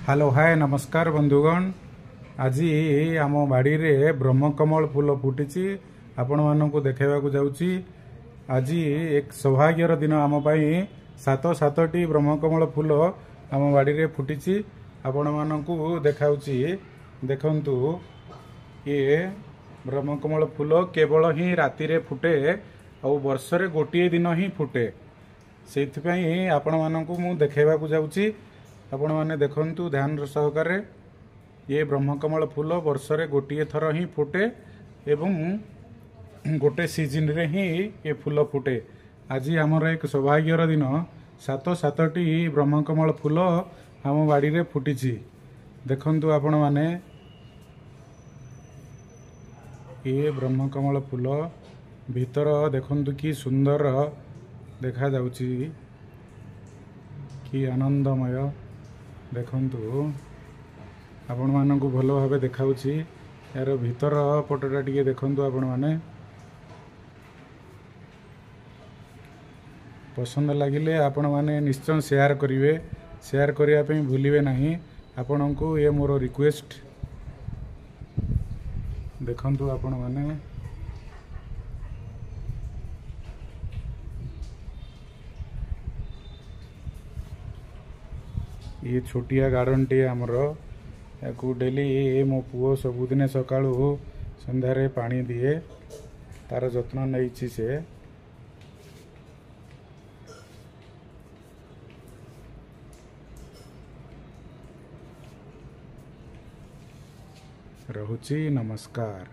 Hello hi नमस्कार बंधुगण। आज आम बाड़ी रे ब्रह्मकमल फूल फुटी आपण मानक देखा जाऊँगी। आज एक सौभाग्यर दिन आम सात सातटी ब्रह्मकमल फूल आम बाड़ी रे फुटी आपण मानक देखा देखंतु ये ब्रह्मकमल फूल केवल ही राति रे फुटे और वर्ष रे गोटे दिन ही फुटे। से आपण मानक मु देखा जाऊँगी। आपण माने देखंतु ध्यान सहकार ये ब्रह्मकमल फूल वर्ष रे गोटे थर ही फुटे एवं गोटे सीजन रे ही ये फूल फुटे। आज आमर एक सौभाग्यर दिन सात सातटी ब्रह्मकमल फूल आम बाड़ी रे फुटी। देखंतु आपण माने ये ब्रह्मकमल फूल भीतर देखंतु कि सुंदर देखा जाउची, कि आनंदमय। देखंतु आपण मानकु भल भाव देखाउची। यार भीतर पटटा टिके देखंतु। आपण माने पसंद लागिले आपण माने निश्चय शेयर करिवे। शेयर करिया पे भूलिवे नहीं। आपनकु ये मोर रिक्वेस्ट। देखंतु आपण माने ये छोटिया गार्डन टी आमर या डेली मो पुओ सबुदिने सकाळू संध्यारे पानी दिए, तार जत्न नहीं से। रहुची नमस्कार।